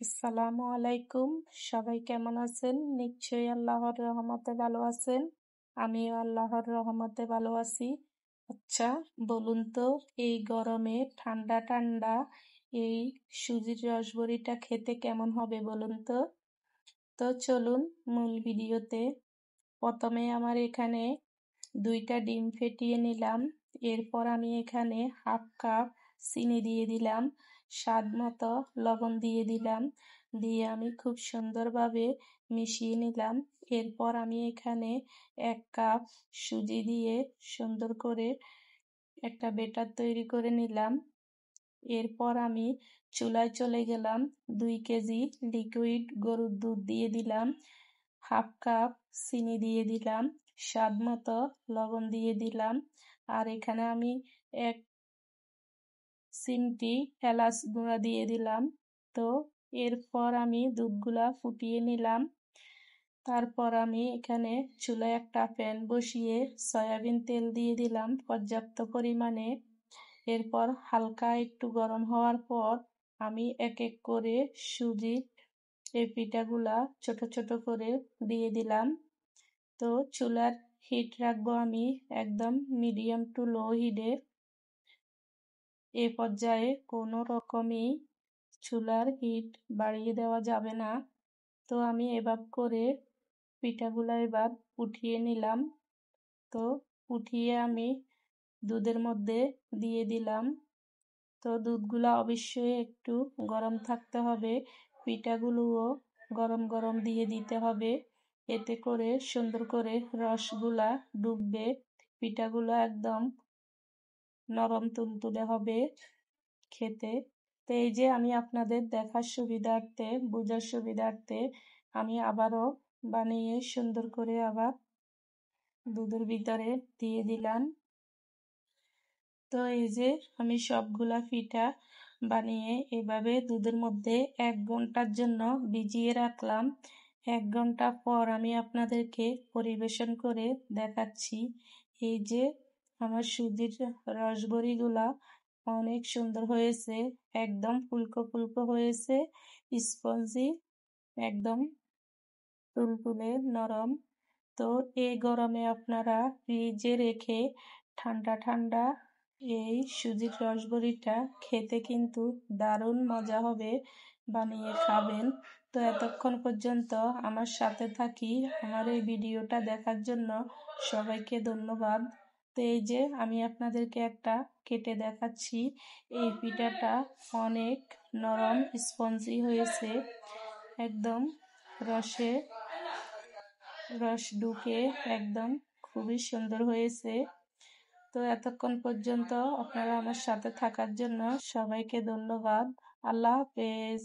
আসসালামু আলাইকুম। সবাই কেমন আছেন? নিশ্চয়ই আল্লাহর রহমতে ভালো আছেন। আমিও আল্লাহর রহমতে ভালো আছি। আচ্ছা, বলুন তো এই গরমে ঠান্ডা ঠান্ডা এই সুজির রসবড়িটা খেতে কেমন হবে বলুন তো? তো চলুন মূল ভিডিওতে। প্রথমে আমার এখানে 2টা ডিম ফেটিয়ে নিলাম। এরপর আমি এখানে 1/2 কাপ চিনি দিয়ে দিলাম, স্বাদ মতো লবণ দিয়ে দিলাম, দিয়ে আমি খুব সুন্দরভাবে মিশিয়ে নিলাম। এরপর আমি এখানে 1 কাপ সুজি দিয়ে সুন্দর করে একটা ব্যাটার তৈরি করে নিলাম। এরপর আমি চুলায় চলে গেলাম, 2 কেজি লিকুইড গরুর দুধ দিয়ে দিলাম, 1/2 কাপ চিনি দিয়ে দিলাম, স্বাদ মতো লবণ দিয়ে দিলাম, আর এখানে আমি 1 চিমটি এলাচ গুঁড়া দিয়ে দিলাম। তো এরপর আমি দুধগুলা ফুটিয়ে নিলাম। তারপর আমি এখানে চুলায় একটা প্যান বসিয়ে সয়াবিন তেল দিয়ে দিলাম পর্যাপ্ত পরিমাণে। এরপর হালকা একটু গরম হওয়ার পর আমি এক এক করে সুজির এই পিঠাগুলা ছোট ছোট করে দিয়ে দিলাম। তো চুলার হিট রাখবো আমি একদম মিডিয়াম টু লো হিটে। এ পর্যায়ে কোনো রকমই চুলার হিট বাড়িয়ে দেওয়া যাবে না। তো আমি এভাবে করে পিঠাগুলা এবার উঠিয়ে নিলাম। তো উঠিয়ে আমি দুধের মধ্যে দিয়ে দিলাম। তো দুধগুলা অবশ্যই একটু গরম থাকতে হবে, পিঠাগুলোও গরম গরম দিয়ে দিতে হবে, এতে করে সুন্দর করে রসগুলা ডুববে, পিঠাগুলো একদম নরম তুলতুলে হবে খেতে। তো এই যে আমি আপনাদের দেখার সুবিধার্থে, বোঝার সুবিধার্থে আমি আবারও বানিয়ে সুন্দর করে আবার দুধের ভিতরে দিয়ে দিলাম। তো এই যে আমি সবগুলা পিঠা বানিয়ে এভাবে দুধের মধ্যে 1 ঘন্টার জন্য ভিজিয়ে রাখলাম। 1 ঘন্টা পর আমি আপনাদেরকে পরিবেশন করে দেখাচ্ছি। এই যে আমার সুজির রসবড়িগুলা অনেক সুন্দর হয়েছে, একদম ফুলকো ফুলকো হয়েছে, স্পঞ্জি, একদম তুলতুলে নরম। তো এই গরমে আপনারা ফ্রিজে রেখে ঠান্ডা ঠান্ডা এই সুজির রসবড়িটা খেতে কিন্তু দারুণ মজা হবে, বানিয়ে খাবেন। তো এতক্ষণ পর্যন্ত আমার সাথে থাকি, আমার এই ভিডিওটা দেখার জন্য সবাইকে ধন্যবাদ। তো এই যে আমি আপনাদেরকে একটা কেটে দেখাচ্ছি, এই পিঠাটা অনেক নরম স্পঞ্জি হয়েছে, একদম রসে রস ঢুকে একদম খুবই সুন্দর হয়েছে। তো এতক্ষণ পর্যন্ত আপনারা আমার সাথে থাকার জন্য সবাইকে ধন্যবাদ। আল্লাহ হাফেজ।